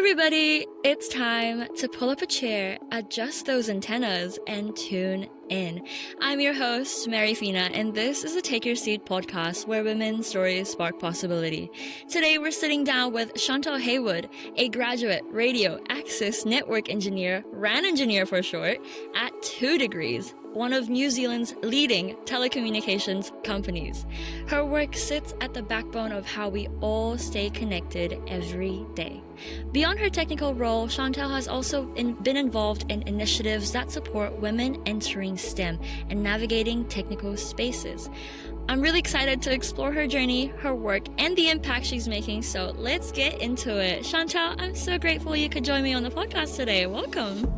everybody, it's time to pull up a chair, adjust those antennas, and tune in. I'm your host, Mary Fina, and this is the Take Your Seat podcast where women's stories spark possibility. Today we're sitting down with Chantelle Haywood, a graduate radio access network engineer, RAN engineer for short, at 2 Degrees, one of New Zealand's leading telecommunications companies. Her work sits at the backbone of how we all stay connected every day. Beyond her technical role, Chantelle has also been involved in initiatives that support women entering STEM and navigating technical spaces. I'm really excited to explore her journey, her work, and the impact she's making, so let's get into it. Chantelle, I'm so grateful you could join me on the podcast today. Welcome.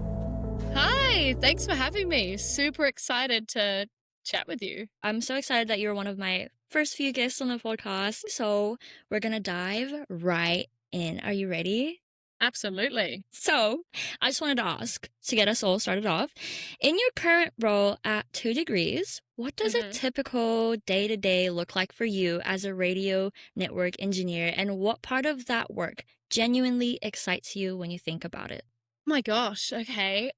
Hi, thanks for having me. Super excited to chat with you. I'm so excited that you're one of my first few guests on the podcast, so we're gonna dive right in. Are you ready? Absolutely. So, I just wanted to ask, to get us all started off, in your current role at 2 Degrees, what does a typical day-to-day look like for you as a radio network engineer, and what part of that work genuinely excites you when you think about it? My gosh, okay.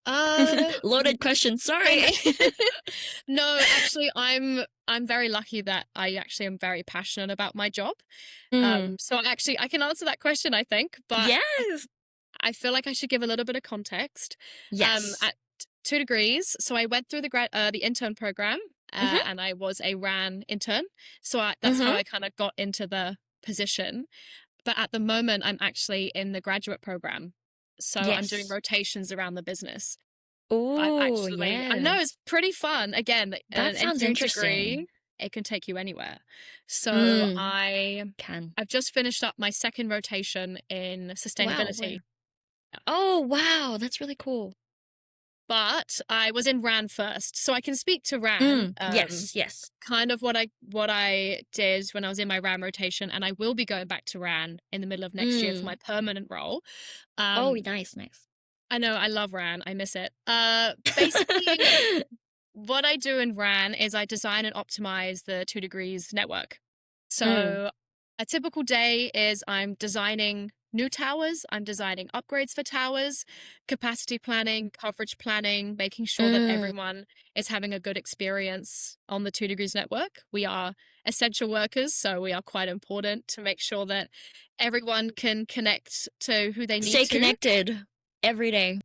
Loaded question, sorry. No, actually, I'm very lucky that I actually am very passionate about my job. So I can answer that question, I think, but Yes. I feel like I should give a little bit of context. Yes. At 2 Degrees, so I went through the intern program, and I was a RAN intern. So that's how I kind of got into the position. But at the moment, I'm actually in the graduate program. So I'm doing rotations around the business. Oh, I know it's pretty fun. Again, That sounds interesting. degree, it can take you anywhere. So I've just finished up my second rotation in sustainability. Oh, wow. That's really cool. But I was in RAN first, so I can speak to RAN. Yes. Kind of what I did when I was in my RAN rotation, and I will be going back to RAN in the middle of next year for my permanent role. Oh, nice. I know, I love RAN. I miss it. Basically, what I do in RAN is I design and optimize the 2 Degrees network. So a typical day is I'm designing new towers, I'm designing upgrades for towers, capacity planning, coverage planning, making sure that everyone is having a good experience on the 2 Degrees network. We are essential workers, so we are quite important to make sure that everyone can connect to who they need to. Stay connected every day.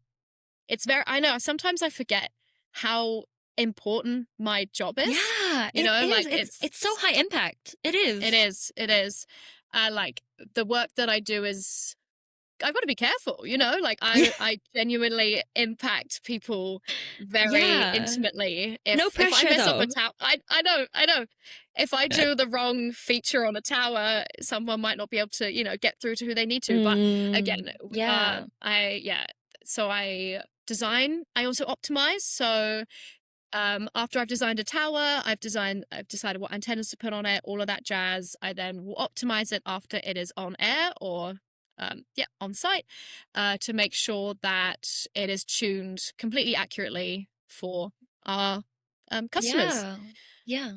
I know, sometimes I forget how important my job is. Yeah, it's so high impact. It is. It is. Like the work that I do is, I've got to be careful, like I genuinely impact people very intimately. No pressure, if I mess though. up a tower, I know. If I do the wrong feature on a tower, someone might not be able to, get through to who they need to. But again, so I design, I also optimize. So after I've designed a tower, I've decided what antennas to put on it, all of that jazz. I then will optimize it after it is on air or on site to make sure that it is tuned completely accurately for our customers. Yeah.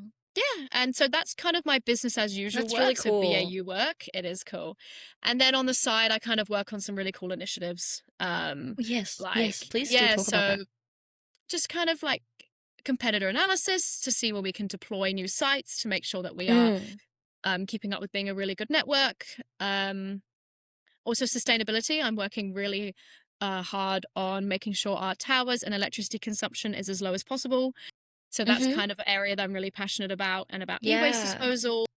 And so that's kind of my business as usual That's work. really cool. So BAU work, it is cool. And then on the side, I kind of work on some really cool initiatives. Yes, please do talk about that. Just kind of like competitor analysis to see where we can deploy new sites to make sure that we are keeping up with being a really good network. Also sustainability. I'm working really hard on making sure our towers and electricity consumption is as low as possible. So that's kind of an area that I'm really passionate about, and about e-waste disposal.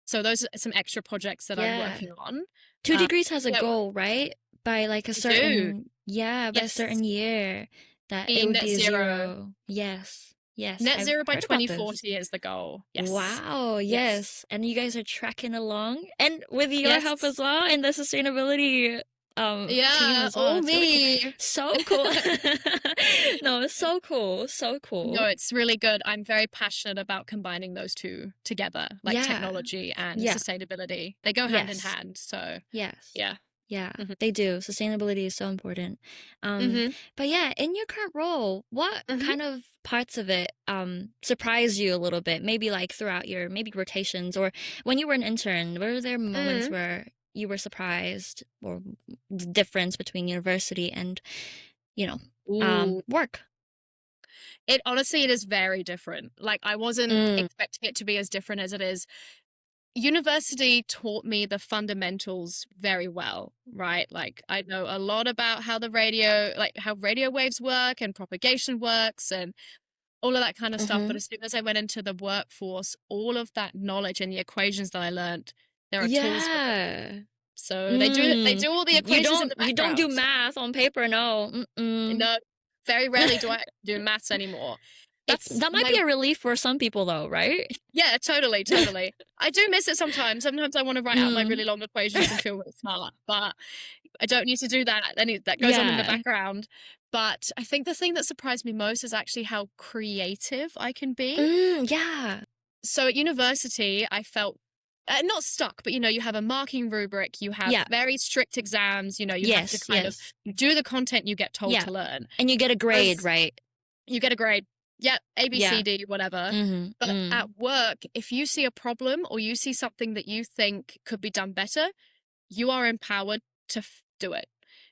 So those are some extra projects that I'm working on. 2 Degrees has a goal, right? By like a certain by a certain year that it would be zero. Yes. Net zero by 2040 is the goal. Yes. Wow. Yes. And you guys are tracking along, and with your help as well in the sustainability team as well. All me. Really cool. So cool. No, it's so cool. No, it's really good. I'm very passionate about combining those two together, like technology and sustainability. They go hand in hand. So they do. Sustainability is so important. But yeah, in your current role, what kind of parts of it surprised you a little bit? Maybe like throughout your rotations, or when you were an intern, were there moments where you were surprised, or the difference between university and, Ooh, work? it honestly, it is very different. Like, I wasn't Mm, expecting it to be as different as it is. University taught me the fundamentals very well, right? Like, I know a lot about how how radio waves work and propagation works and all of that kind of stuff. mm-hmm. But as soon as I went into the workforce, all of that knowledge and the equations that I learned, there are tools for it. Yeah. So they do all the You equations in the don't do background. math on paper, no. Mm-mm. No, very rarely do I do maths anymore. It's That might my be a relief for some people though, right? Yeah, totally, totally. I do miss it sometimes. Sometimes I want to write out my Mm. really long equations and feel really smart, but I don't need to do that. That goes on in the Yeah. background. But I think the thing that surprised me most is actually how creative I can be. Yeah. So at university, I felt not stuck, but you have a marking rubric, you have Yeah. very strict exams, you have to Yes, kind of yes. do the content you get told Yeah. to learn. And you get a grade, Whereas right? you get a grade. Yeah, A, B, C, Yeah. D, whatever. Mm-hmm. But Mm. at work, if you see a problem or you see something that you think could be done better, you are empowered to do it.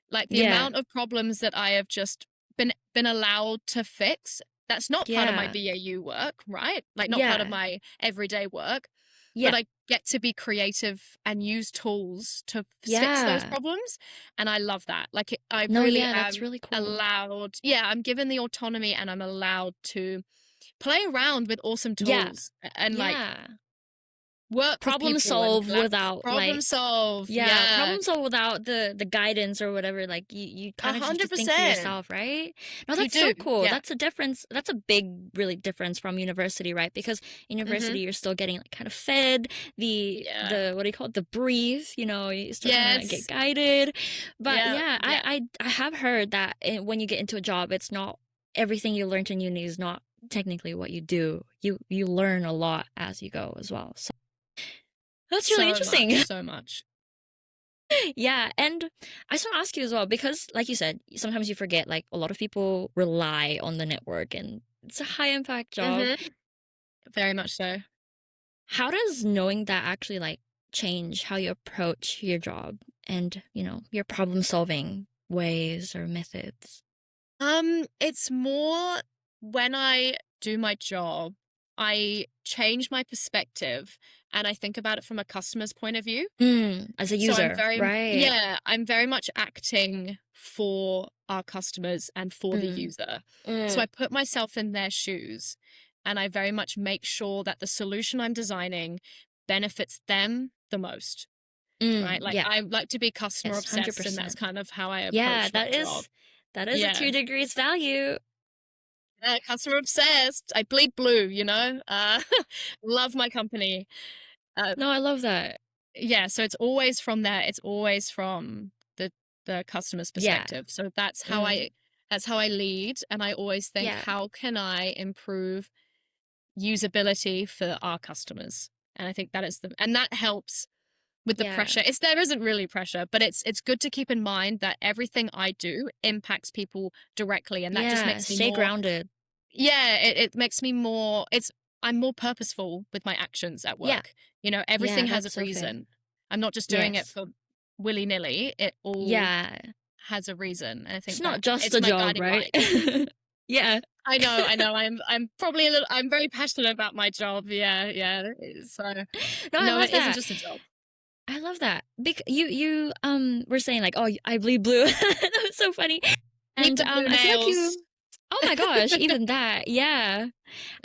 Like the Yeah. amount of problems that I have just been allowed to fix, that's not part of my Yeah. BAU work, right? Like not part of Yeah. my everyday work, but Yeah. I get to be creative and use tools to fix those Yeah. problems. And I love that. Like I No, really yeah, that's am really cool. allowed, yeah, I'm given the autonomy and I'm allowed to play around with awesome Yeah. tools and like Yeah. work with Problem people and solve without problem solve. yeah, Yeah. problem solve without the guidance or whatever. Like you A kind of just have to hundred think for percent. yourself, right? No, You that's so do. cool. Yeah. That's a difference. That's a big, really difference from university, right? Because in Mm-hmm. university you're still getting like kind of fed Yeah. the what do you call it? The brief, you're still kind of get Yes. guided. But Yeah. yeah, Yeah. I have heard that when you get into a job, it's not everything you learned in uni is not technically what you do. You learn a lot as you go as well. So that's really So interesting. much. So much. Yeah, and I just want to ask you as well, because like you said, sometimes you forget, like a lot of people rely on the network and it's a high impact job. Mm-hmm. Very much so. How does knowing that actually like change how you approach your job and, your problem solving ways or methods? It's more when I do my job, I change my perspective and I think about it from a customer's point of view. As a So user, right? I'm very much acting for our customers and for the Mm, user. So mm, I put myself in their shoes and I very much make sure that the solution I'm designing benefits them the most, right? Like yeah, I like to be customer yes, obsessed and that's 100%. kind of how I Yeah, approach my job. that is a Yeah. 2 degrees value. Customer obsessed. I bleed blue, love my company. Uh, No, I love that. yeah, so it's always from there. It's always from the customer's Yeah. perspective. So Mm, that's how I lead, and I always think, yeah. how can I improve usability for our customers? And I think and that helps with the Yeah. pressure. There isn't really pressure, but it's good to keep in mind that everything I do impacts people directly, and that just Yeah, makes me stay more. grounded. Yeah, it makes me more. I'm more purposeful with my actions at Yeah. work. Yeah, Everything has a that's so fair. reason. I'm not just doing it Yes. for willy-nilly. It all Yeah. has a reason. And I It's think not that just it's a my job, guiding right? light. Yeah. I know. I'm probably I'm very passionate about my job. Yeah, yeah. So No, I no, love it isn't that. just a job. I love that. You were saying like, "Oh, I bleed blue." That was so funny. Need And the blue I feel like nails. oh my gosh, even that. Yeah.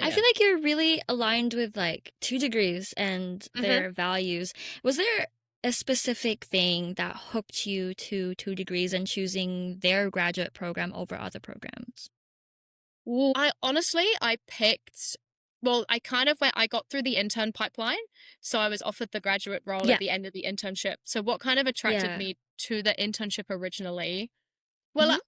I Yeah. feel like you're really aligned with like 2 degrees and Hmm. their values. Was there a specific thing that hooked you to 2 degrees and choosing their graduate program over other programs? I picked, well, I kind of went, I got through the intern pipeline. So I was offered the graduate role at Yeah. the end of the internship. So what kind of attracted Yeah. me to the internship originally? Well, Hmm.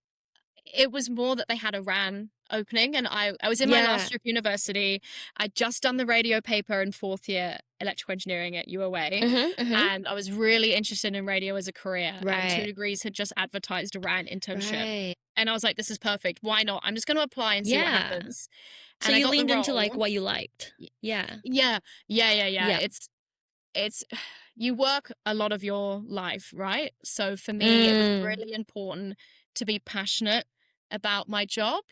it was more that they had a RAN opening and I was in my Yeah. last year of university. I'd just done the radio paper in fourth year electrical engineering at UOA. Hmm. And I was really interested in radio as a career. And Right. 2 degrees had just advertised a RAN internship. Right. And I was like, this is perfect. Why not? I'm just going to apply and see what Yeah. happens. So And I you got the leaned into like role. what you liked. Y- Yeah. Yeah. Yeah. Yeah. It's you work a lot of your life, right? So for me, it was really important to be passionate about my job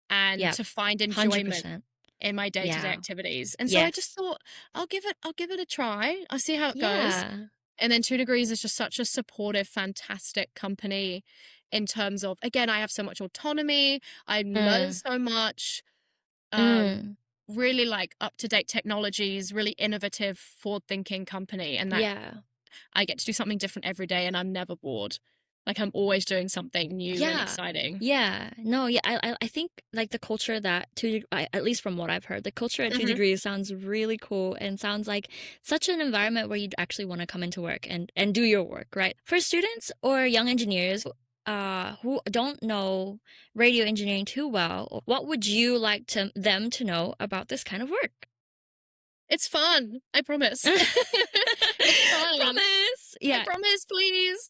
and Yeah. to find enjoyment 100%. in my day-to-day Yeah. activities. And so I just Yes. thought, I'll give it a try. I'll see how it goes. Yeah. And then 2 Degrees is just such a supportive, fantastic company in terms of, again, I have so much autonomy. I learn Mm. so much. Mm. Really like up-to-date technologies, really innovative, forward-thinking company. And that Yeah. I get to do something different every day and I'm never bored. Like I'm always doing something new and Yeah. exciting. Yeah. No, yeah, I think like the culture that at least from what I've heard, the culture at 2 Degrees sounds really cool and sounds like such an environment where you'd actually want to come into work and do your work, right? For students or young engineers who don't know radio engineering too well, what would you like them to know about this kind of work? It's fun. I promise. It's fun. Promise. I Yeah. promise, please.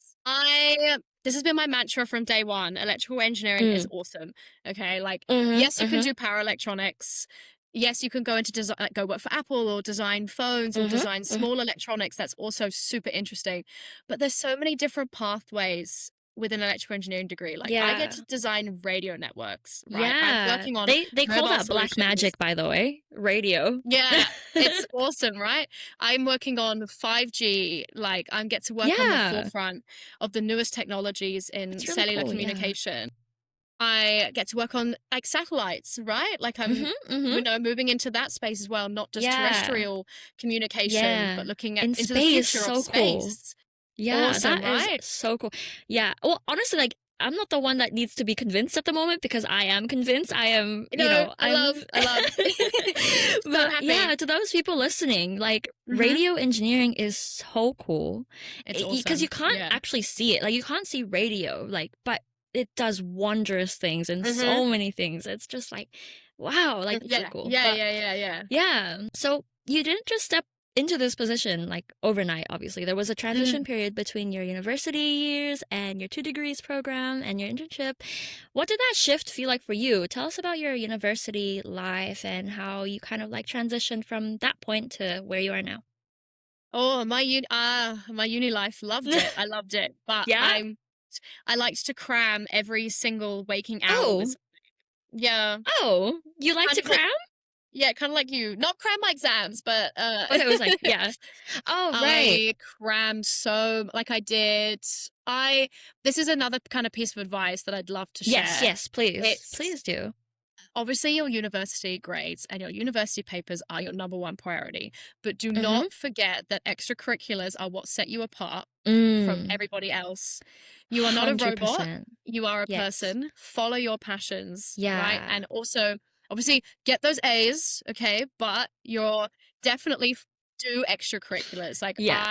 This has been my mantra from day one. Electrical engineering is Mm. awesome. Okay. Like, Mhm. yes, you can Mhm. do power electronics. Yes, you can go into design, like go work for Apple or design phones or Mhm. design Mhm. small electronics. That's also super interesting. But there's so many different pathways with an electrical engineering degree. Like, I get Yeah. to design radio networks, right? I'm Yeah. working on They call mobile that black solutions. magic, by the way. Radio. Yeah, it's awesome, right? I'm working on 5G, like I get to work on the Yeah. forefront of the newest technologies in It's really cellular cool, yeah. communication. I get to work on like satellites, right? Like I'm Mhm. Mhm. moving into that space as well, not just Yeah. terrestrial communication, Yeah. but looking at In into the space, future of so cool. space. Yeah, Awesome, that is right? so cool. Yeah. Well, honestly, like I'm not the one that needs to be convinced at the moment because I am convinced. I am, You know, I'm I love so but happy. yeah, to those people listening, like Hmm. radio engineering is so cool. It's Because you awesome. can't Yeah. actually see it. Like you can't see radio, like but it does wondrous things and Hmm. so many things. It's just like wow, like it's so Yeah. cool. Yeah. But Yeah. Yeah. Yeah. yeah. So you didn't just step into this position like overnight, obviously. There was a transition Mm. period between your university years and your 2 Degrees program and your internship. What did that shift feel like for you? Tell us about your university life and how you kind of like transitioned from that point to where you are now. Oh, my uni life, loved it. I loved it. But Yeah? I liked to cram every single waking hour Oh. with yeah, Oh. You like kind to of like cram? yeah, kind of like you. Not cram my exams, but Okay, it was like, yeah. Oh, right. I crammed so like I did. I This is another kind of piece of advice that I'd love to Yes, share. yes, please. It's Please do. obviously your university grades and your university papers are your number one priority, but do Mm-hmm. not forget that extracurriculars are what set you apart from Mm. everybody else. You are not a robot. 100%. You are a Yes. person. Follow your passions, right? Yeah. And also, obviously, get those A's, okay? But you're definitely do extracurriculars. Like Yeah.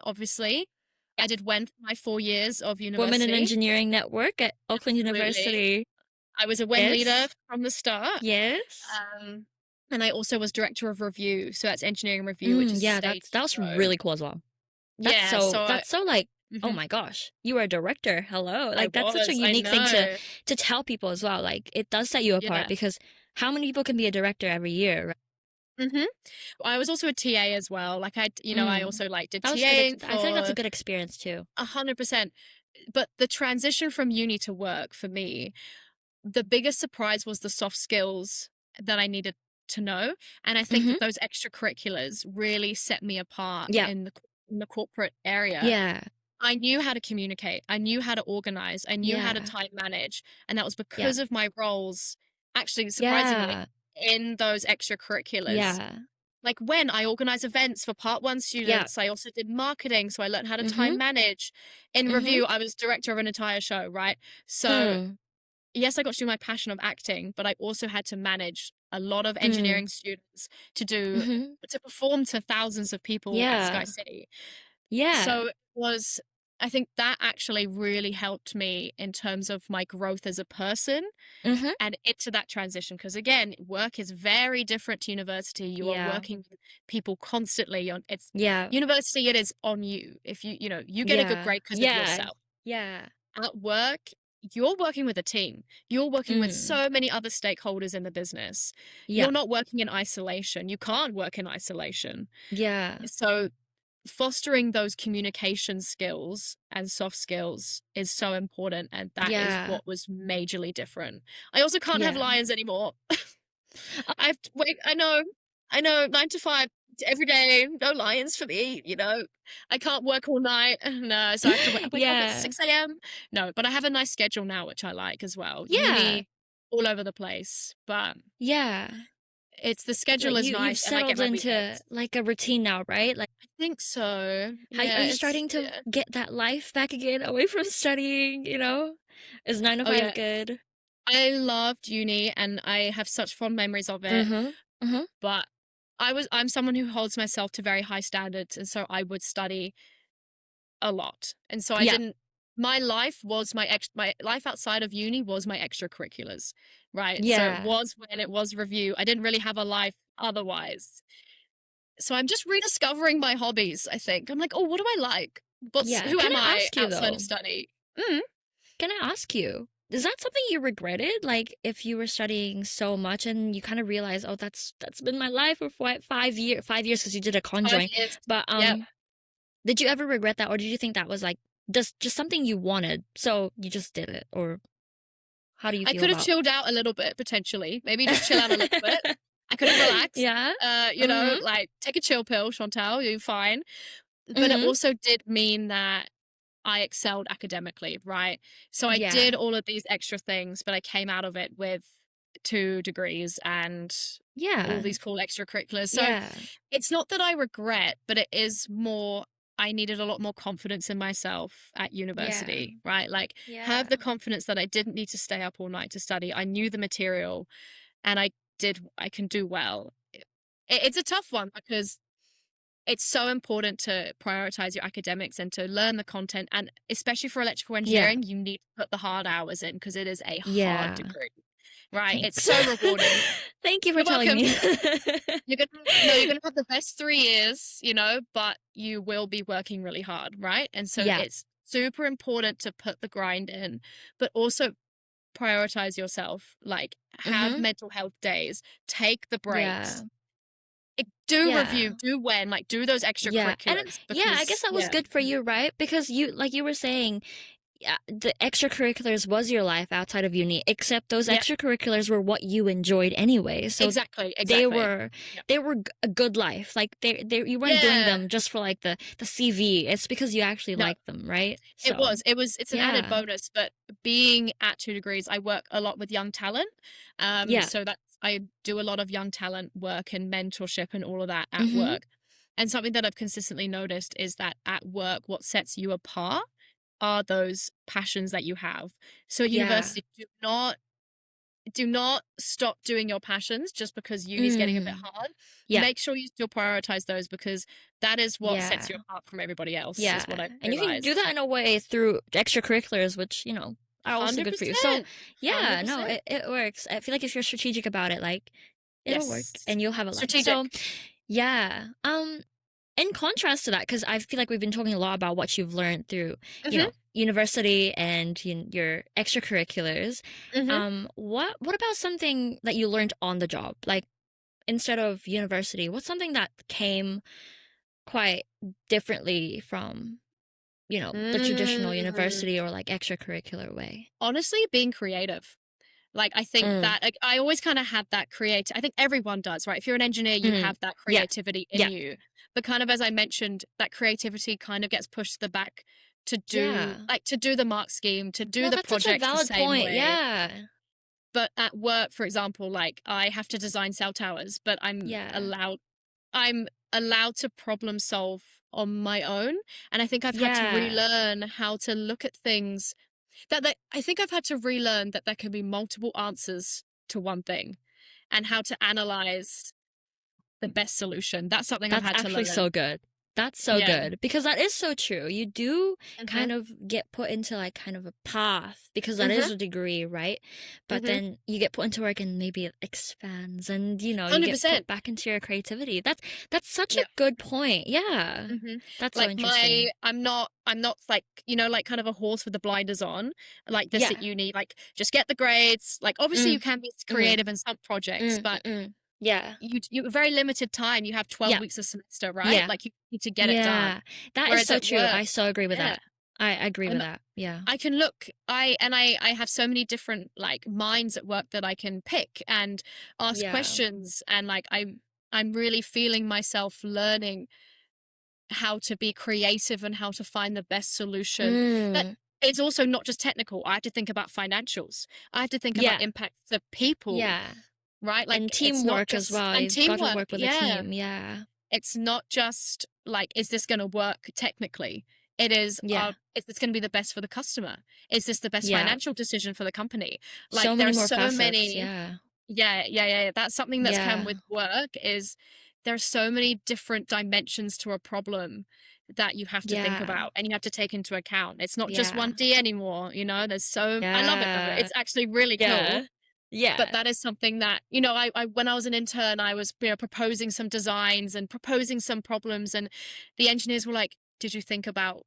obviously, I did WEN for my 4 years of Women in university. Engineering Network at Auckland Absolutely. University. I was a WEN leader Yes. from the start. Yes. And I also was director of review. So that's engineering review, which is Yeah, stage that was show. really cool as well. Yeah. That's so like, oh Mhm. my gosh, you were a director. Hello. I Like that's such a I unique thing know. to tell people as well. Like it does set you apart Yeah. because how many people can be a director every year, right? Hmm. I was also a TA as well. Like I Mm. also like did That was good. TAing I feel like that's a for good experience too. 100%. But the transition from uni to work for me, the biggest surprise was the soft skills that I needed to know. And I think Mm-hmm. that those extracurriculars really set me apart Yeah. in the corporate area. Yeah. I knew how to communicate. I knew how to organize. I knew how to Yeah. time manage. And that was Yeah. because of my roles, actually, surprisingly, Yeah. in those extracurriculars. Yeah. Like when I organize events for part one Yeah. students, I also did marketing. So I learned how to Mm-hmm. time manage. In Mm-hmm. review, I was director of an entire show, right? So Mm. yes, I got to do my passion of acting, but I also had to manage a lot of Mm. engineering students Mm-hmm. to perform to thousands of people at Sky Yeah. City. Yeah. So it was, I think that actually really helped me in terms of my growth as a person Mm-hmm. and into that transition. Because again, work is very different to university. You are Yeah. working with people constantly on it's Yeah. university, it is on you. If you get a good Yeah. grade because of Yeah. yourself. Yeah. At work, you're working with a team. You're working with Mm. so many other stakeholders in the business. Yeah. You're not working in isolation. You can't work in isolation. Yeah. So fostering those communication skills and soft skills is so important, and that is Yeah. what was majorly different. I also can't have Yeah. lions anymore. I have to wait. I know, 9 to 5 every day, no lions for me, you know. I can't work all night. No, so I have to wake up at Yeah. 6 a.m. No, but I have a nice schedule now, which I like as well. Yeah. Uni all over the place, but Yeah. it's the Like schedule is you've nice and I get settled my into weekends. like a routine now, right? Like I think so. how are Yeah, you it's starting to yeah. get that life back again away from studying, you know? Is 9 to Oh 5 yeah. good? I loved uni and I have such fond memories of it, Mhm. Mhm. but I'm someone who holds myself to very high standards, and so I would study a lot. And so I Yeah. didn't my life was my life outside of uni was my extracurriculars, right? So it Yeah. was when it was review. I didn't really have a life otherwise. So I'm just rediscovering my hobbies, I think. I'm like, "Oh, what do I like? Yeah. Who Can am I I ask you outside of though? study?" Mm. Can I ask you? Is that something you regretted? Like if you were studying so much and you kind of realize, oh, that's been my life for 5 years because you did a 5 conjoint. years. But Yep. did you ever regret that, or did you think that was like just something you wanted, so you just did it, or how do you I feel could have about? chilled out a little bit potentially. Maybe just chill out a little bit. I could have relaxed. Yeah. You know, Mhm. like take a chill pill, Chantelle, you're fine. But it Mhm. also did mean that I excelled academically, right? So I Yeah. did all of these extra things, but I came out of it with 2 degrees and all Yeah. these cool extracurriculars. So Yeah. it's not that I regret, but it is more I needed a lot more confidence in myself at Yeah. university, right? Like Yeah. have the confidence that I didn't need to stay up all night to study. I knew the material and I can do well. It's a tough one because it's so important to prioritize your academics and to learn the content. And especially for electrical Yeah. engineering, you need to put the hard hours in because it is a hard Yeah. degree, right? It's Thanks. so rewarding. Thank you for You're telling welcome. me. You're gonna have the best 3 years, you know, but you will be working really hard, right? And so Yeah. it's super important to put the grind in, but also prioritize yourself. Like have Mhm. mental health days, take the Yeah. breaks, do Yeah. review, do when, like do those Yeah. And extracurriculars yeah, I guess because that was yeah, good for you, right? Because you, like you were saying, yeah, the extracurriculars was your life outside of uni, except those yeah, extracurriculars were what you enjoyed anyway. So exactly, they exactly. were Yeah. a good life. Like they you weren't doing Yeah. them just for like the CV. It's because you actually No, liked them, right? it So, was. It's an added yeah. bonus, but being at 2 degrees, I work a lot with young talent. Yeah. So that's I do a lot of young talent work and mentorship and all of that at Mhm. work. And something that I've consistently noticed is that at work, what sets you apart are those passions that you have. So at Yeah. university, do not stop doing your passions just because uni's getting a bit Mm. hard. Yeah. Make sure you still prioritize those because that is what sets Yeah. you apart from everybody else, Yeah. is what I've And you can do realized. that in a way through extracurriculars, which, are also good for you. So, 100%. yeah, no, 100%. it works. I feel like if you're strategic about it, like it'll work Yes. and you'll have a life. So, Strategic. yeah. In contrast to that, because I feel like we've been talking a lot about what you've learned through, Mhm. university and your extracurriculars. Mhm. What about something that you learned on the job? Like instead of university, what's something that came quite differently from, the traditional Mm. university or like extracurricular way? Honestly, being creative. Like, I think Mm, that like, I always kinda had that I think everyone does, right? If you're an engineer, you mm, have that yeah, creativity in yeah, you. But kind of as I mentioned, that creativity kind of gets pushed to the back yeah. to do the mark scheme, to do No, the that's such a projects the valid same point. way. Yeah, But at work, for example, like, I have to design cell towers, but yeah, I'm allowed to problem solve on my own, and I think I've had to yeah. relearn how to look at things I think I've had to relearn that there can be multiple answers to one thing and how to analyze the best solution. That's something I've That's had to actually learn. so good. That's so Yeah. good because that is so true. You do Mhm. kind of get put into like kind of a path because that Mhm. is a degree, right? But Mhm. then you get put into work and maybe it expands and you get put 100%. back into your creativity. That's such a Yeah. good point. Yeah. Mhm. That's so Like interesting. I'm not like, like kind of a horse with the blinders on, like this at Yeah. uni, like just get the grades. Like obviously you Mm, can be mm, creative in some projects, mm, but mm. Yeah. you very limited time. You have 12 Yeah. weeks a semester, right? Yeah. Like you need to get it done. Yeah. That is Whereas so at true. work, I so agree with yeah, that. I agree with I'm that. Yeah. I can look I have so many different like minds at work that I can pick and ask Yeah. questions, and like I'm really feeling myself learning how to be creative and how to find the best solution. But Mm. it's also not just technical. I have to think about financials. I have to think about Yeah. impacts of people, Yeah. right? Like And it's not teamwork as just, well. and You've got to teamwork. work with a Yeah. team. Yeah. It's not just like, is this going to work technically? It Yeah. is this going to be the best for the customer? Is this the best Yeah. financial decision for the company? So Like there many are more so facets. many, Yeah. yeah. That's something that's come Yeah. with work is there's so many different dimensions to a problem that you have to think Yeah. about and you have to take into account. It's not just Yeah. 1D anymore, you know, I love it though. Yeah. It's actually really cool. Yeah. But Yeah. that is something that, you know, I when I was an intern, I was, you know, proposing some designs and proposing some problems, and the engineers were like, did you think about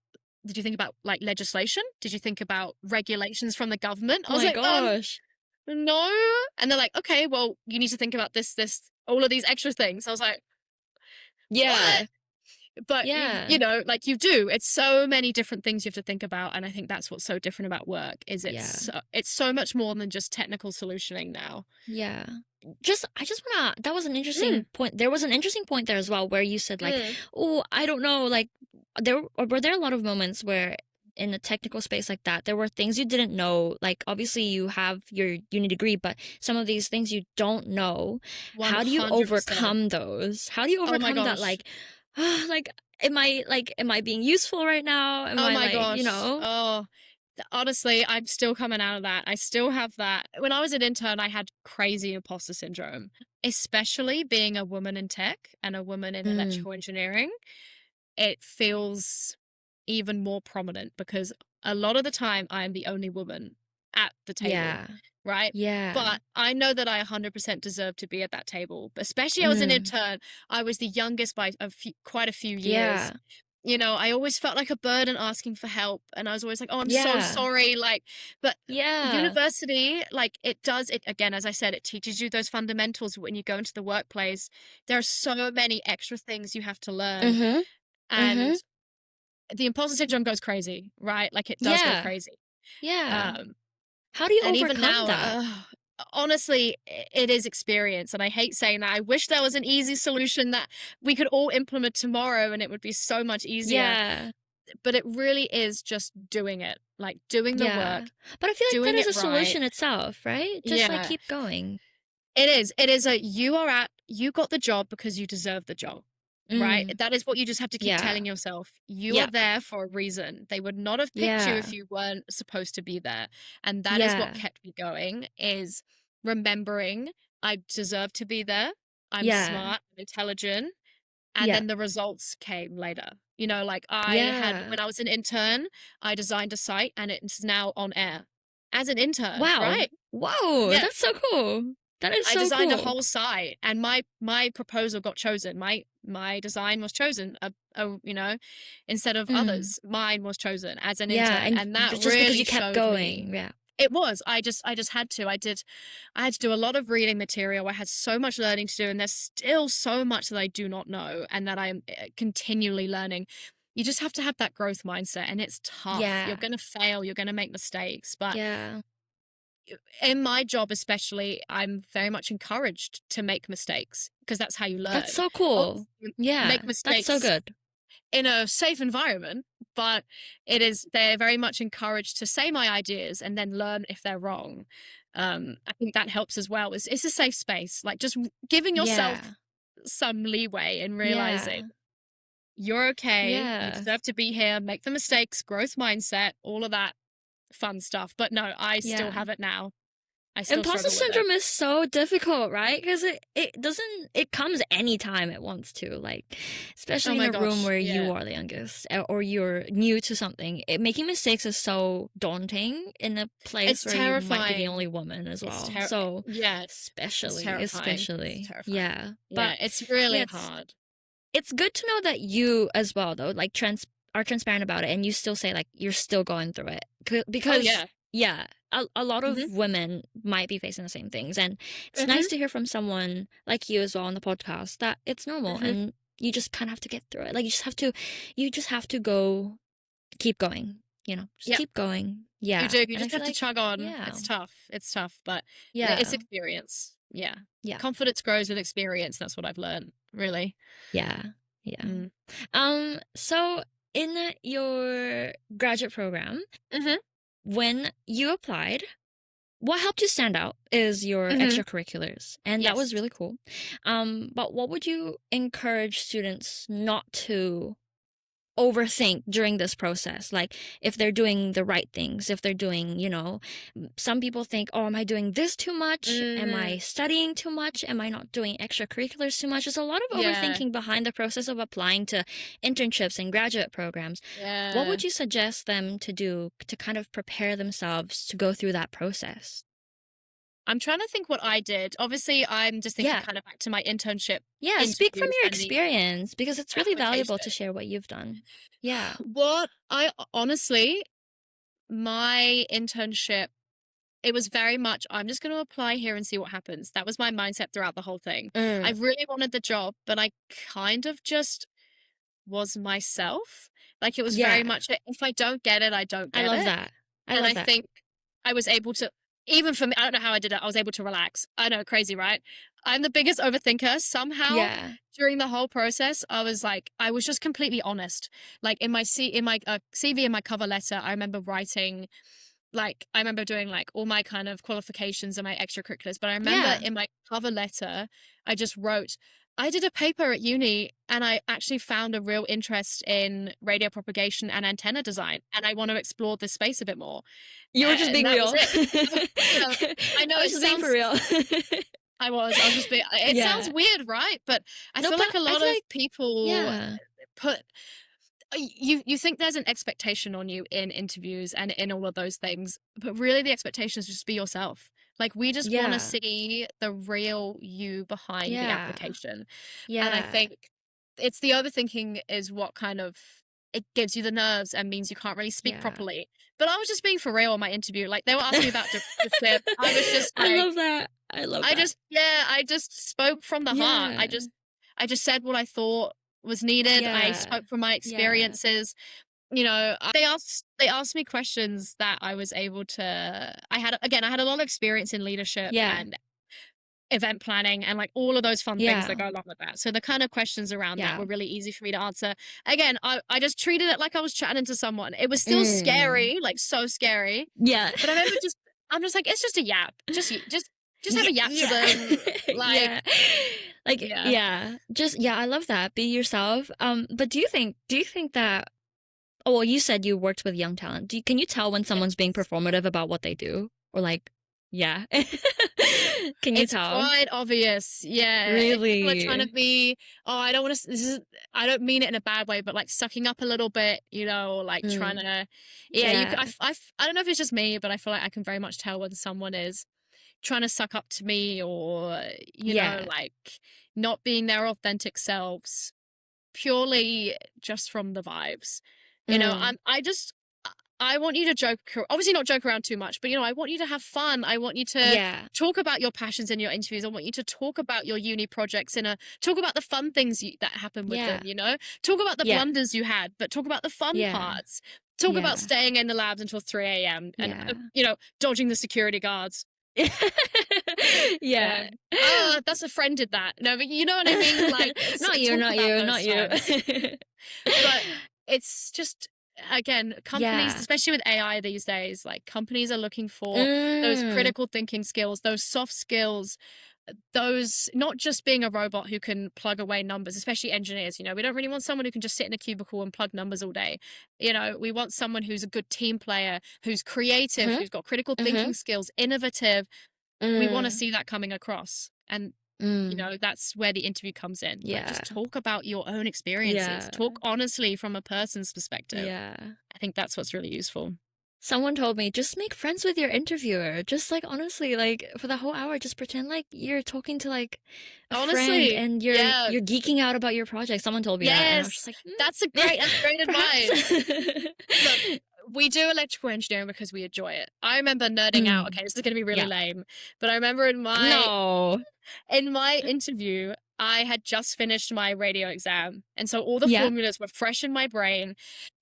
like legislation? Did you think about regulations from the government? Oh I was my like, gosh. no. And they're like, okay, well, you need to think about this, all of these extra things. I was like, what? Yeah. But Yeah. you know, like you do, it's so many different things you have to think about, and I think that's what's so different about work is Yeah. it's so much more than just technical solutioning now. Yeah. I just wanna, that was an Mm, interesting point. There was an interesting point there as well where you said like, mm. oh, I don't know, like were there a lot of moments where in a technical space like that, there were things you didn't know, like obviously you have your uni degree, but some of these things you don't know. How do you 100%. overcome those? How do you Oh my overcome that gosh. like, like am I being useful right now? Am Oh I my like, you gosh. know? Oh, honestly, I'm still coming out of that. I still have that. When I was an intern, I had crazy imposter syndrome, especially being a woman in tech and a woman in Mm, electrical engineering. It feels even more prominent because a lot of the time I am the only woman at the table, yeah. right? Yeah. But I know that I 100% deserve to be at that table. Especially I was an Mm, intern. I was the youngest by quite a few years. yeah. You know, I always felt like a burden asking for help, and I was always like, "Oh, I'm so Yeah. sorry." Like, but Yeah. university, like it again, as I said, it teaches you those fundamentals when you go into the workplace. There are so many extra things you have to learn, Mhm. and Mhm. the imposter syndrome goes crazy, right? Like it does go Yeah. crazy. Yeah. Um, How do you and even overcome now, that? honestly, it is experience. And I hate saying that. I wish there was an easy solution that we could all implement tomorrow and it would be so much easier. Yeah. But it really is just doing it, like doing the Yeah. work, But I feel like that doing is it a right. solution itself, right? Just like Yeah, keep going. it is. It is you got the job because you deserve the job. Right? Mm. That is what you just have to keep Yeah. telling yourself. You are Yeah. there for a reason. They would not have picked you Yeah. if you weren't supposed to be there. And that is what Yeah. kept me going is remembering I deserve to be there. I'm Yeah. smart, I'm intelligent, and Yeah. then the results came later. You know, like Yeah. when I was an intern, I designed a site and it's now on air as an intern, Wow. right? Whoa, Yeah. that's so cool. That is I so designed a cool. whole site, and my proposal got chosen. My design was chosen. You know, instead of Mm. others, mine was chosen as an Yeah, intern, and and that just because really you kept showed me. going. Yeah. It was. I just had to. I had to do a lot of reading material. I had so much learning to do, and there's still so much that I do not know, and that I'm continually learning. You just have to have that growth mindset, and it's tough. You're Yeah. gonna fail. You're gonna make mistakes, but Yeah. in my job especially, I'm very much encouraged to make mistakes because that's how you That's learn. so cool. Obviously, make Yeah. That's so mistakes good. in a safe environment, but they're very much encouraged to say my ideas and then learn if they're wrong. I think that helps as well. It's a safe space, like just giving yourself Yeah. some leeway and realizing Yeah. you're okay, you Yeah. deserve to be here, make the mistakes, growth mindset, all of that fun stuff. But no, I still Yeah. have it now. I still Imposter struggle with it. syndrome is so difficult, right? Because it comes anytime it wants to, like, Oh especially in my a room gosh, where you yeah. are the youngest or you're new to something. Making mistakes is so daunting in a place It's where you might be the terrifying. only woman as It's well. ter So, Yeah, it's especially, terrifying. It's especially, terrifying. yeah. Yeah, But it's yeah, really hard. it's good to know that you as well though, like are transparent about it, and you still say like you're still going through it Oh because yeah. yeah, a lot Mhm. of women might be facing the same things, and it's Mhm. nice to hear from someone like you as well on the podcast that it's normal Mhm. and you just kind of have to get through it. Like you just have to go, keep going, just Yep. keep going. You Yeah. do. You And I just have feel to like, chug on. yeah, It's tough. It's tough, but it's yeah, experience. Yeah. yeah, Confidence grows with experience. That's what I've learned, really. yeah, yeah. Mm. So in your graduate program, Mhm. when you applied, what helped you stand out is your Mhm. extracurriculars, and that was Yes. really cool. But what would you encourage students not to overthink during this process? Like, if they're doing the right things, if they're doing, some people think, oh, am I doing this too much? Am I Mhm. studying too much? Am I not doing extracurriculars too much? There's a lot of Yeah. overthinking behind the process of applying to internships and graduate programs. What Yeah. would you suggest them to do to kind of prepare themselves to go through that process? I'm trying to think what I did. Obviously, I'm just thinking Yeah. kind of back to my internship Yeah, speak from interviews your and the experience because it's really valuable to application. share what you've done. Yeah. What I honestly, my internship, it was very much, I'm just going to apply here and see what happens. That was my mindset throughout the whole thing. I Mm, really wanted the job, but I kind of just was myself. Like it was yeah. very much if I don't get it, I don't I get love it. that. I And love I that. think I was able to, even for me, I don't know how I did it. I was able to relax. I know, crazy, right? I'm the biggest overthinker. Somehow Yeah. during the whole process, I was like, I was just completely honest. Like in my CV and my cover letter, I remember writing, like I remember doing like all my kind of qualifications and my extracurriculars, but I remember Yeah. in my cover letter, I just wrote, I did a paper at uni and I actually found a real interest in radio propagation and antenna design, and I want to explore this space a bit more. You were just And being that was real. it. You know, I know I was it just being for sounds, real. I was just being, it sounds Yeah. weird, right? But I No, feel but like a I lot feel of like, people yeah. put, you think there's an expectation on you in interviews and in all of those things, but really the expectation is just be yourself. Like we just want to Yeah. see the real you behind the Yeah. application. And I Yeah. think it's the overthinking is what kind of, it gives you the nerves and means you can't really speak Yeah. properly. But I was just being for real on my interview. Like they were asking me about directorship. I was just I like, love that. I love that. I just spoke from the heart. Yeah. I just said what I thought was needed. I Yeah. spoke from my Yeah. experiences. You know, they asked me questions that I was able to, I had a lot of experience in leadership Yeah. and event planning and like all of those fun things that Yeah. go along with that. So the kind of questions around that Yeah. were really easy for me to answer. Again, I just treated it like I was chatting to someone. It was still Mm. scary, like so scary. Yeah. But I remember I'm just like, it's just a yap. Just have Yeah, a yap to yeah. them. Like, Yeah. Like, yeah. yeah. Just yeah, I love that. Be yourself. But do you think that, oh, well, you said you worked with young talent. Can you tell when Yes. someone's being performative about what they do? Or like, yeah. Can you It's tell? quite obvious. Yeah. If people are trying to Really? be, oh, I don't want to, I don't mean it in a bad way, but like sucking up a little bit, you know, like trying Mm, to, yeah, yeah. I don't know if it's just me, but I feel like I can very much tell when someone is trying to suck up to me or, you know, Yeah. like not being their authentic selves purely just from the vibes. You know, Mm, I want you to joke, obviously not joke around too much, but you know, I want you to have fun. I want you to yeah. talk about your passions in your interviews. I want you to talk about your uni projects talk about the fun things that happen with them, Yeah. you know? Talk about the Yeah. blunders you had, but talk about the fun Yeah. parts. Talk about Yeah. staying in the labs until 3 a.m. and, Yeah. you know, dodging the security guards. Yeah. Yeah. Oh, that's a friend did that. No, but you know what I mean? Like, Not you, talk not about you, those not you. times. But it's just, again, companies, Yeah. especially with AI these days, like companies are looking for those Mm, critical thinking skills, those soft skills, those not just being a robot who can plug away numbers, especially engineers. You know, we don't really want someone who can just sit in a cubicle and plug numbers all day. You know, we want someone who's a good team player, who's creative, mhm, who's got critical mhm, thinking skills, innovative. We want to mm, see that coming across. And you mm. know, that's where the interview comes in. Like, Yeah. just talk about your own experiences, Yeah. talk honestly from a person's perspective. Yeah. I think that's what's really useful. Someone told me just make friends with your interviewer. Just like honestly, like for the whole hour, just pretend like you're talking to like a friend Honestly, and you're yeah, you're geeking out about your project. Someone told me that, and I was just yes, like, that's great perhaps. advice. Look, we do electrical engineering because we enjoy it. I remember nerding out. Okay, this is going to be really lame, but I remember in my interview, I had just finished my radio exam, and so all the formulas were fresh in my brain.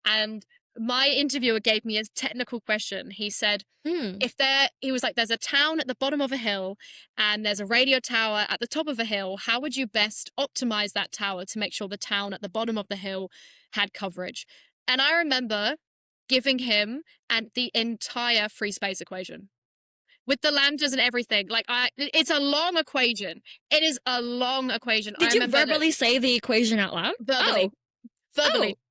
And my interviewer gave me a technical question. He said, he was like, there's a town at the bottom of a hill and there's a radio tower at the top of a hill. How would you best optimize that tower to make sure the town at the bottom of the hill had coverage? And I remember giving him the entire free space equation with the lambdas and everything. Like, it's a long equation. It is a long equation. Did you verbally say the equation out loud? Verbally. Verbally. Oh.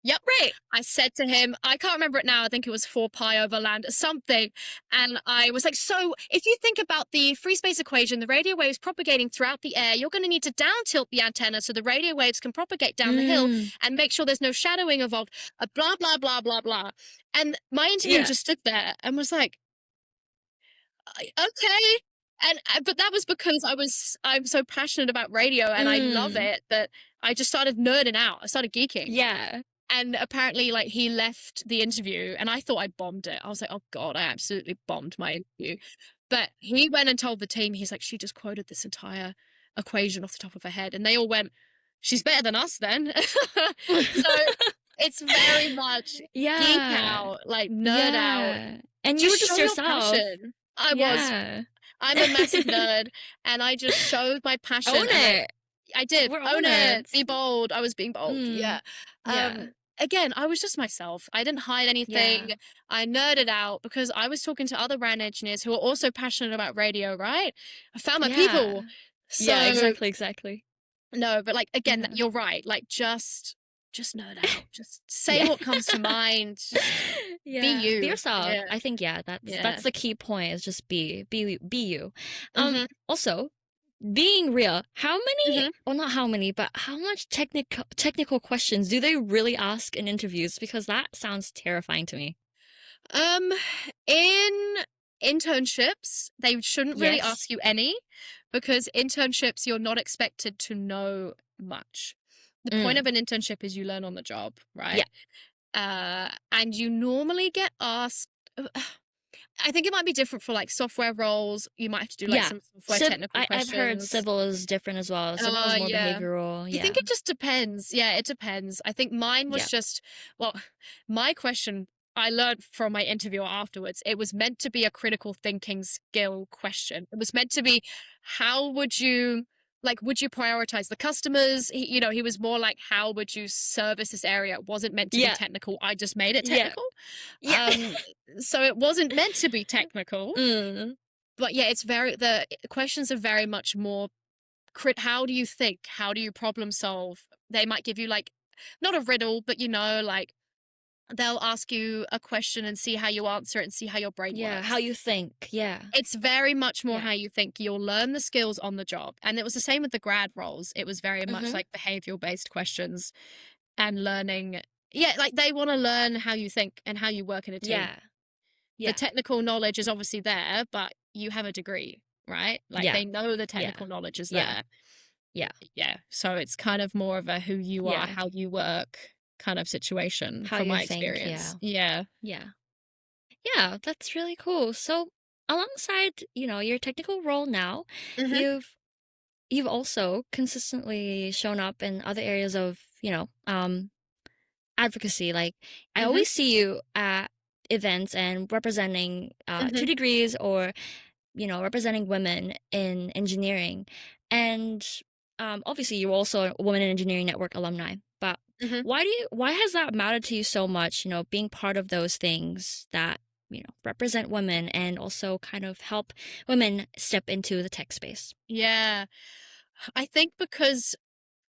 Yep. Right. I said to him, I can't remember it now. I think it was 4 pi over lambda something. And I was like, so if you think about the free space equation, the radio waves propagating throughout the air, you're going to need to down tilt the antenna so the radio waves can propagate down the hill and make sure there's no shadowing involved, blah, blah, blah, blah, blah. And my interviewer just stood there and was like, okay. But that was because I'm so passionate about radio and I love it that I just started nerding out. I started geeking. Yeah. And apparently, like, he left the interview and I thought I bombed it. I was like, oh God, I absolutely bombed my interview. But he went and told the team, he's like, she just quoted this entire equation off the top of her head. And they all went, she's better than us then. So it's very much geek out, like nerd out. And you were just yourself. I was. I'm a massive nerd and I just showed my passion. Own it. I did. Own it. Be bold. I was being bold. Yeah. Again, I was just myself. I didn't hide anything. Yeah. I nerded out because I was talking to other brand engineers who are also passionate about radio, right? I found my people. So, yeah, exactly. No, but like, again, you're right. Like, just nerd out. Just say what comes to mind. Just be you. Be yourself. Yeah. I think, that's the key point is just be you. Also, being real, how many, well, not how many, but how much technical questions do they really ask in interviews? Because that sounds terrifying to me. In internships, they shouldn't really ask you any, because internships, you're not expected to know much. The point of an internship is you learn on the job, right? Yeah. And you normally get asked, I think it might be different for like software roles. You might have to do like some software technical questions. I've heard civil is different as well. Civil is more behavioral. I think it just depends. Yeah, it depends. I think mine was just, well, my question I learned from my interviewer afterwards, it was meant to be a critical thinking skill question. It was meant to be, how would you prioritize the customers? He was more like, how would you service this area? It wasn't meant to be technical. I just made it technical. So it wasn't meant to be technical. But yeah, the questions are very much more, how do you think? How do you problem solve? They might give you like, not a riddle, but like, they'll ask you a question and see how you answer it and see how your brain works. How you think. It's very much more how you think. You'll learn the skills on the job. And it was the same with the grad roles. It was very much like behavioral based questions and learning. Yeah, like they want to learn how you think and how you work in a team. The technical knowledge is obviously there, but you have a degree, right? Like they know the technical knowledge is there. Yeah. So it's kind of more of a who you are, how you work kind of situation from my experience. Yeah, that's really cool. So alongside your technical role now, you've also consistently shown up in other areas of advocacy. Like I always see you at events and representing 2 degrees or representing women in engineering. And obviously you're also a Women in Engineering Network alumni, but why has that mattered to you so much, being part of those things that, represent women and also kind of help women step into the tech space? Yeah. I think because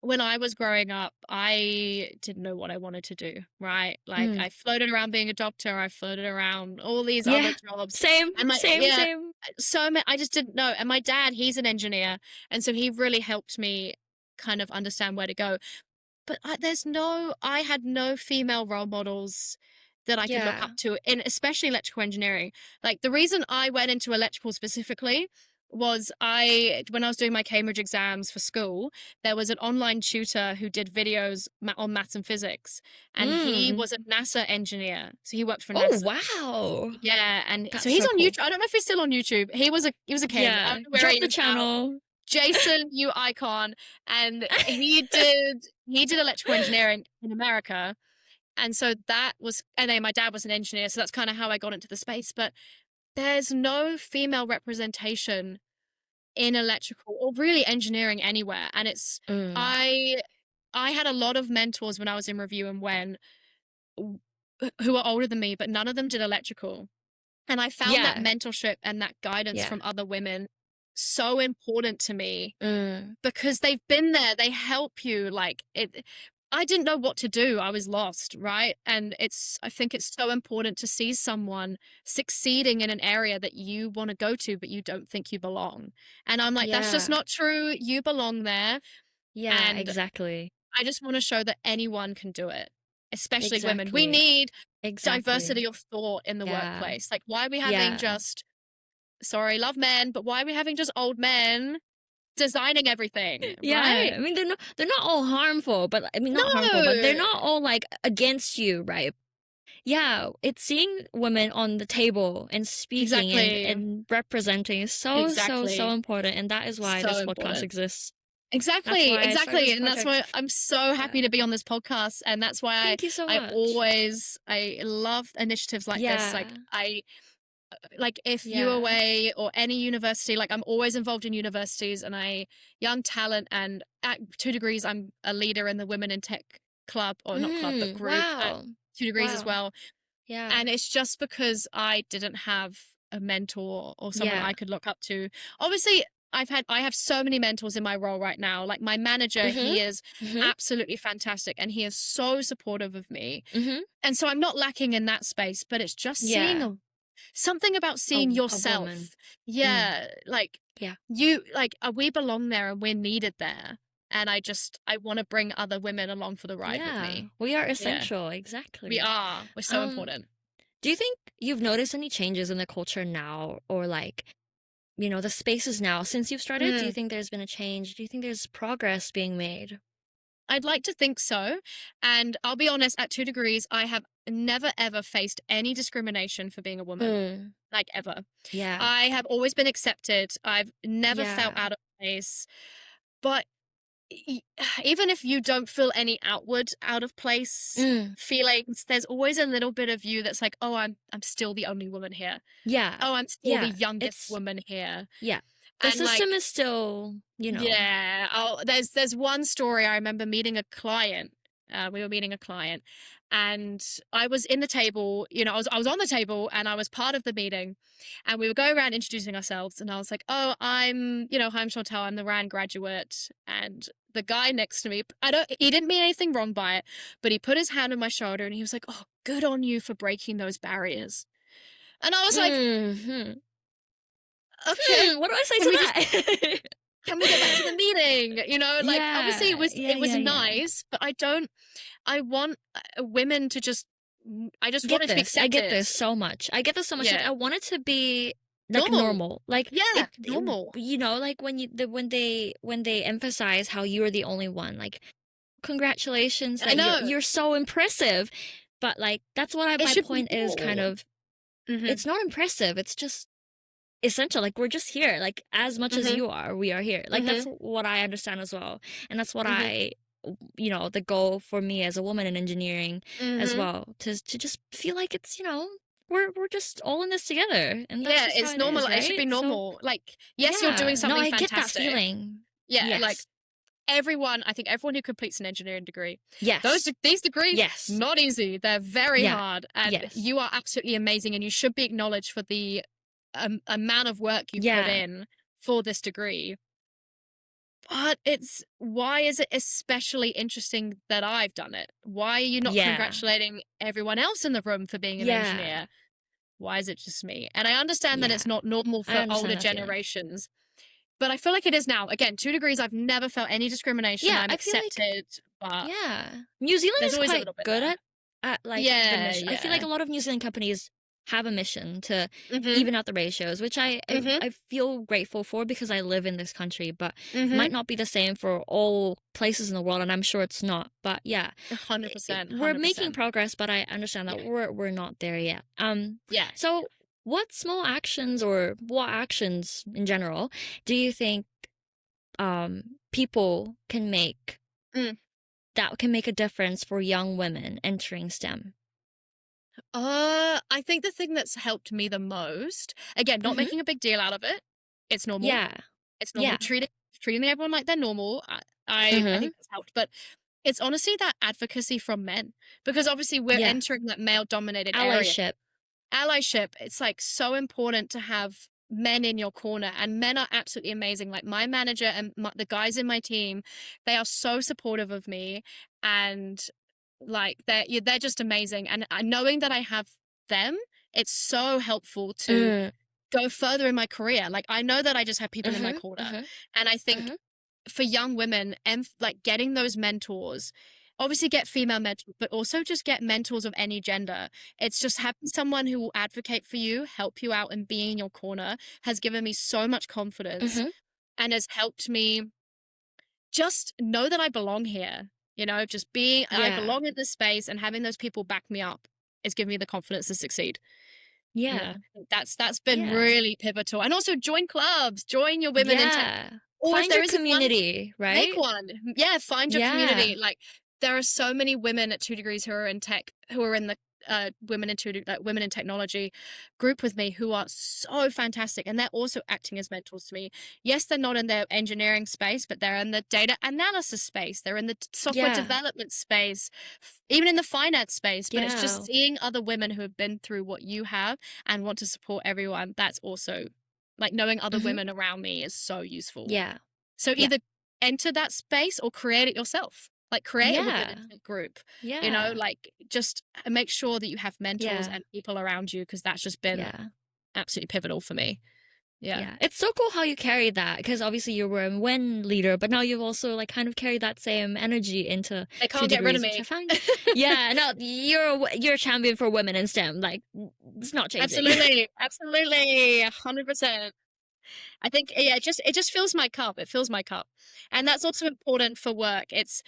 when I was growing up, I didn't know what I wanted to do, right? Like I floated around being a doctor. I floated around all these other jobs. Same. So I just didn't know. And my dad, he's an engineer. And so he really helped me kind of understand where to go. But I had no female role models that I could look up to, in especially electrical engineering. Like the reason I went into electrical specifically was when I was doing my Cambridge exams for school, there was an online tutor who did videos on maths and physics, and he was a NASA engineer. So he worked for Oh, NASA. wow. Yeah, and so That's he's so on cool. YouTube. I don't know if he's still on YouTube. He was a king. I Yeah. don't know where Drop he the is now. channel. Jason, you icon. And he did electrical engineering in America. And so and then my dad was an engineer, so that's kind of how I got into the space. But there's no female representation in electrical or really engineering anywhere. And it's I had a lot of mentors when I was in review and when who are older than me, but none of them did electrical. And I found that mentorship and that guidance from other women so important to me because they've been there. They help you. Like it, I didn't know what to do. I was lost, right? And I think it's so important to see someone succeeding in an area that you want to go to, but you don't think you belong. And I'm like, that's just not true. You belong there. Yeah, And exactly. I just want to show that anyone can do it, especially women. We need diversity of thought in the workplace. Like, why are we having sorry, love men, but why are we having just old men designing everything? Right? I mean, they're not all harmful, but I mean, not harmful, but they're not all like against you, right? Yeah, it's seeing women on the table and speaking and representing is so important, and that is why this podcast exists. Exactly. And that's why I'm so happy to be on this podcast. And that's why Thank you so much. I love initiatives like this. Like if UOA or any university, like I'm always involved in universities and young talent, and at 2 Degrees, I'm a leader in the Women in Tech club, or not club, but group at 2 Degrees as well. Yeah. And it's just because I didn't have a mentor or someone I could look up to. Obviously, I have so many mentors in my role right now. Like my manager, he is absolutely fantastic and he is so supportive of me. And so I'm not lacking in that space, but it's just seeing something about seeing yourself. Like we belong there and we're needed there. And I want to bring other women along for the ride with me. We are essential. Exactly. We are. We're so important. Do you think you've noticed any changes in the culture now, or like, you know, the spaces now since you've started? Do you think there's been a change? Do you think there's progress being made? I'd like to think so. And I'll be honest, at 2 Degrees, I have never, ever faced any discrimination for being a woman. Like, ever. Yeah. I have always been accepted. I've never felt out of place. But even if you don't feel any out of place feelings, there's always a little bit of you that's like, oh, I'm still the only woman here. Yeah. Oh, I'm still the youngest woman here. Yeah. The system is still, you know. Yeah. Oh, there's one story. I remember meeting a client. We were meeting a client, and I was in the table. You know, I was on the table, and I was part of the meeting, and we were going around introducing ourselves. And I was like, "Oh, hi, I'm Chantelle. I'm the RAN graduate." And the guy next to me, he didn't mean anything wrong by it, but he put his hand on my shoulder, and he was like, "Oh, good on you for breaking those barriers." And I was like, "Okay, what do I say to that?" Can we get back to the meeting? You know, like obviously it was nice, but I want women to just want it to be accepted. I get this so much. Like, I want it to be like normal. Like normal. You know, like when they emphasize how you are the only one, like congratulations, that I know. You're so impressive. But like that's what my point is kind of it's not impressive, it's just essential. Like we're just here, like as much as you are, we are here. Like that's what I understand as well, and that's what you know, the goal for me as a woman in engineering as well, to just feel like it's, you know, we're just all in this together, and that's it's normal. It should be normal. So, like yes, you're doing something fantastic. Get that feeling. Like everyone, I think everyone who completes an engineering degree, these degrees, not easy. They're very hard, and you are absolutely amazing, and you should be acknowledged for the amount of work you put in for this degree. But why is it especially interesting that I've done it? Why are you not congratulating everyone else in the room for being an engineer? Why is it just me? And I understand that it's not normal for older generations, but I feel like it is now. Again, 2 Degrees, I've never felt any discrimination. I'm accepted. But New Zealand is quite good at I I feel like a lot of New Zealand companies have a mission to Mhm. even out the ratios, which Mhm. I feel grateful for because I live in this country, but Mhm. might not be the same for all places in the world, and I'm sure it's not. But yeah, 100%, we're making 100%. progress, but I understand Yeah. that we're not there yet. Yeah. So what small actions or what actions in general do you think people can make Mm. that can make a difference for young women entering STEM? I think the thing that's helped me the most, again, not Mhm. making a big deal out of it. It's normal. Yeah. It's normal. Yeah. Treating everyone like they're normal. I Mhm. think that's helped. But it's honestly that advocacy from men. Because obviously we're Yeah. entering that male dominated area. Allyship. Allyship, it's like so important to have men in your corner, and men are absolutely amazing. Like my manager and the guys in my team, they are so supportive of me, and like they're just amazing. And knowing that I have them, it's so helpful to Mm. go further in my career. Like I know that I just have people in my Mhm. corner, Mhm. and I think Mhm. for young women and like getting those mentors, obviously get female mentors, but also just get mentors of any gender. It's just having someone who will advocate for you, help you out, and be in your corner has given me so much confidence Mhm. and has helped me just know that I belong here. You know, just being, I Yeah. belong in this space, and having those people back me up has given me the confidence to succeed. Yeah, Yeah. that's been Yeah. really pivotal. And also join clubs, join your women in tech. Yeah. Or if Find your there isn't one, community, make right? one. Yeah, find your Yeah. community. Like there are so many women at 2 degrees who are in tech, who are in the women in technology group with me, who are so fantastic, and they're also acting as mentors to me. Yes, they're not in their engineering space, but they're in the data analysis space. They're in the software Yeah. development space, even in the finance space. But it's just Yeah. seeing other women who have been through what you have and want to support everyone. That's also like knowing other Mhm. women around me is so useful. Yeah. So Yeah. either enter that space or create it yourself. Like create a women in Yeah. tech group, Yeah. like just make sure that you have mentors Yeah. and people around you, because that's just been Yeah. absolutely pivotal for me. Yeah. Yeah. It's so cool how you carry that because obviously you were a WIN leader, but now you've also like kind of carried that same energy into They two can't get rid of degrees, which I me. find. Yeah. No, you're a champion for women in STEM. Like it's not changing. Absolutely. Absolutely. 100%. I think yeah, it just fills my cup. It fills my cup. And that's also important for work. It's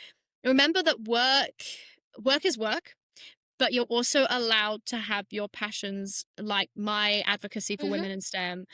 remember that work is work, but you're also allowed to have your passions, like my advocacy for Mhm. women in STEM.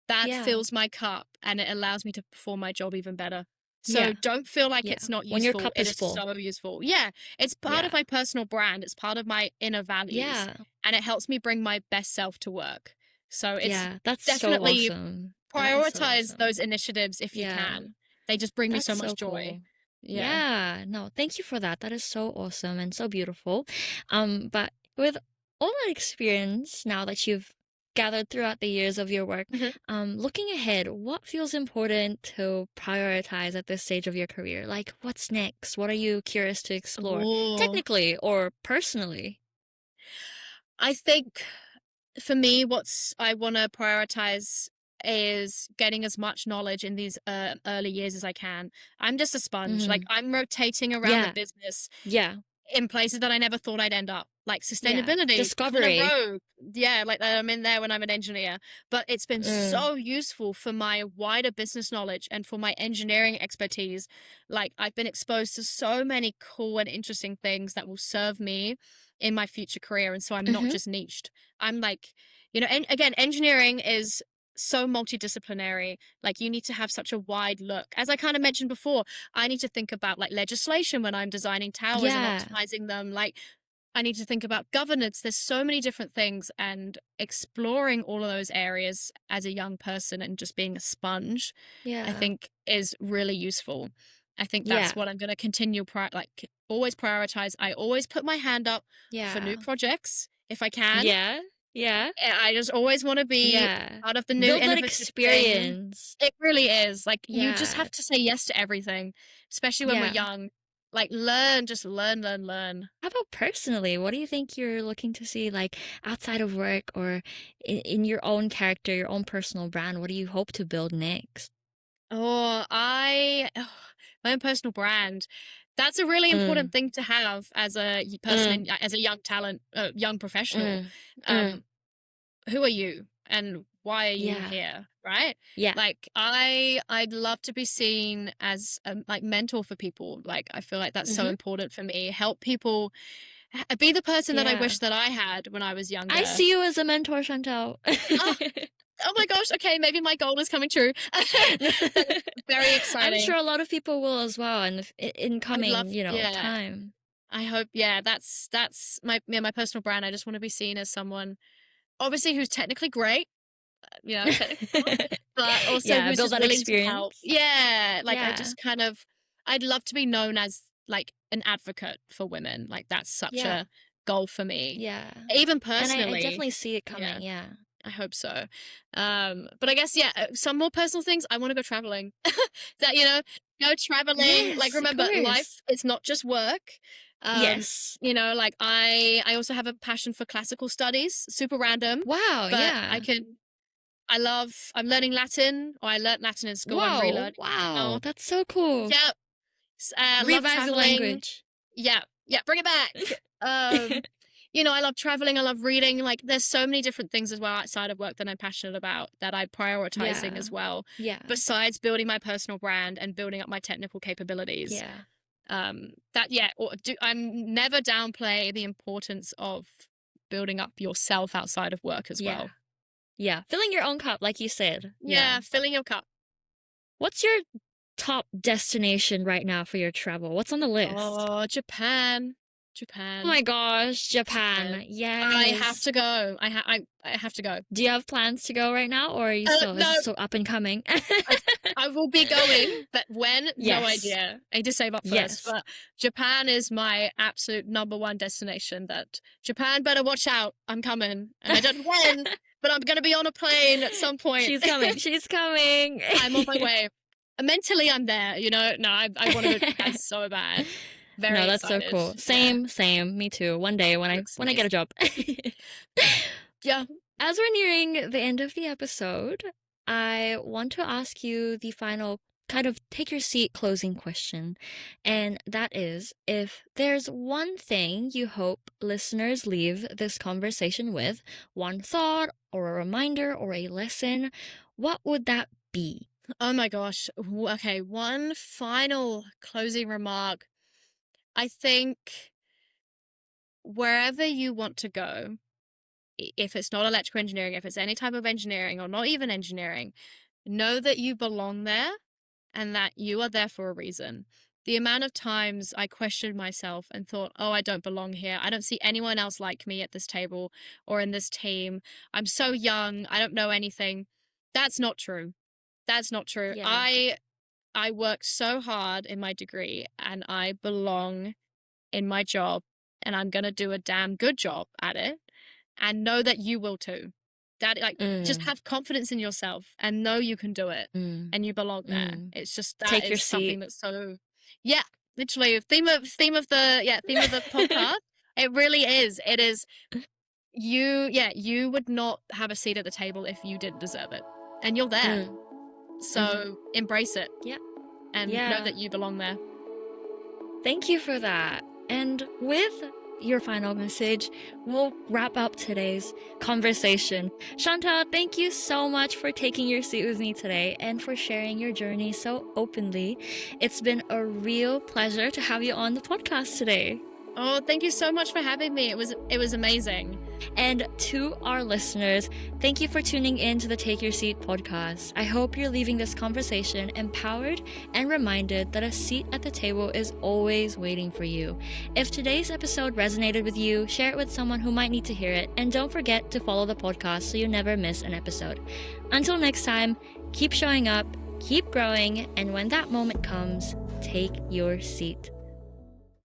That Yeah. fills my cup and it allows me to perform my job even better. So Yeah. don't feel like Yeah. it's not When your useful. cup It is is full. so useful. Yeah, it's part of Yeah. my personal brand. It's part of my inner values, Yeah. and it helps me bring my best self to work. So it's Yeah. That's so definitely awesome. That is so prioritize those awesome. initiatives if you Yeah. can. They just bring me That's so so much joy. cool. Yeah. Yeah, no, thank you for that. That is so awesome and so beautiful. But with all that experience now that you've gathered throughout the years of your work, Mhm. looking ahead, what feels important to prioritize at this stage of your career? Like, what's next? What are you curious to explore, Oh, technically or personally? I think for me, what's I want to prioritize is getting as much knowledge in these early years as I can. I'm just a sponge. Like Mm-hmm. I'm rotating around the Yeah, business yeah, in places that I never thought I'd end up, like yeah. sustainability, government of Discovery. road. Yeah, like that I'm in there when I'm an engineer. But it's been Mm, so useful for my wider business knowledge and for my engineering expertise. Like I've been exposed to so many cool and interesting things that will serve me in my future career. And so I'm not mm-hmm. just niched. I'm like, and again, engineering is so multidisciplinary. Like you need to have such a wide look. As I kind of mentioned before, I need to think about like legislation when I'm designing towers and Yeah, optimizing them. Like I need to think about governance. There's so many different things, and exploring all of those areas as a young person and just being a sponge, I yeah, think is really useful. I think yeah, that's what I'm going to continue always prioritize. I always put my hand up for new yeah. projects if I can. Yeah, yeah, I just always want to be yeah. part of the new Build that innovative thing. experience. It really is. Like you just Yeah, have to say yes to everything, especially when we're yeah. young. Like just learn, learn, learn. How about personally? What do you think you're looking to see, like outside of work or in your own character, your own personal brand? What do you hope to build next? My own personal brand. That's a really Mm, important thing to have as a person mm, as a young talent, young professional. mm, Um, mm. who are you and why are you Yeah. here, right? Yeah. Like I'd love to be seen as a like mentor for people. Like I feel like that's so Mm-hmm. important for me. Help people be the person that I Yeah. wish that I had when I was I younger. see you as a mentor, Chantelle. Oh, oh my gosh, okay, maybe my goal is coming true. That's very I'm exciting. sure a lot of people will as well in I'd love, coming, yeah. time. I hope, yeah, that's my personal brand. I just want to be seen as someone, obviously, who's technically great, technically cool, but also Yeah, who's build just that willing to help. experience. Yeah, like I Yeah. just kind of, I'd love to be known as like an advocate for women. Like that's such Yeah. a goal for me, Yeah. even And I personally. definitely see it Yeah. coming. Yeah. I hope so. But I guess, yeah, some more personal things. I want to go traveling. That, go traveling. Like, Yes, of remember, course. life is not just work. Yes. Like I also have a passion for classical studies, super random, Wow. but Yeah. I'm learning Latin, or I learned Latin in school. I'm Whoa. relearning it Wow. now. That's so cool. Yep. Love Revive the traveling. language. Yeah, yeah, bring it back. I love traveling, I love reading. Like, there's so many different things as well outside of work that I'm passionate about that I'm prioritizing Yeah. as well, Yeah. besides building my personal brand and building up my technical capabilities. Yeah. I'm never downplay the importance of building up yourself outside of work as Yeah. well. Yeah. Filling your own cup, like you said. Yeah, filling your cup. What's your top destination right now for your travel? What's on the list? Oh, Japan. Oh my gosh, Japan. Yes. I have to go. I have to go. Do you have plans to go right now, or are you still, is No. it still up and coming? I will be going, but when? No Yes. idea. I need to save up first. Yes. But Japan is my absolute number one destination. That Japan better watch out. I'm coming. And I don't know when, but I'm going to be on a plane at some point. She's coming. She's coming. I'm on my way. Mentally, I'm there, No, I want to go to Japan so bad. Very No, that's excited. so cool. Same. Me too. One day when I get a job. Yeah. As we're nearing the end of the episode, I want to ask you the final kind of take your seat closing question. And that is, if there's one thing you hope listeners leave this conversation with, one thought or a reminder or a lesson, what would that be? Oh my gosh. Okay, one final closing remark. I think wherever you want to go, if it's not electrical engineering, if it's any type of engineering or not even engineering, know that you belong there and that you are there for a reason. The amount of times I questioned myself and thought, oh, I don't belong here. I don't see anyone else like me at this table or in this team. I'm so young. I don't know anything. That's not true. That's not true. Yeah. I work so hard in my degree and I belong in my job and I'm going to do a damn good job at it, and know that you will too. Just have confidence in yourself and know you can do it and you belong there. It's just Take your something seat. that's so, yeah, literally theme of the podcast. It really is. It is you would not have a seat at the table if you didn't deserve it, and you're there. So embrace it. Yeah. And know that you belong there. Thank you for that. And with your final message, we'll wrap up today's conversation. Chantelle, thank you so much for taking your seat with me today and for sharing your journey so openly. It's been a real pleasure to have you on the podcast today. Oh, thank you so much for having me. It was amazing. And to our listeners, thank you for tuning in to the Take Your Seat podcast. I hope you're leaving this conversation empowered and reminded that a seat at the table is always waiting for you. If today's episode resonated with you, share it with someone who might need to hear it, and don't forget to follow the podcast so you never miss an episode. Until next time, keep showing up, keep growing, and when that moment comes, take your seat.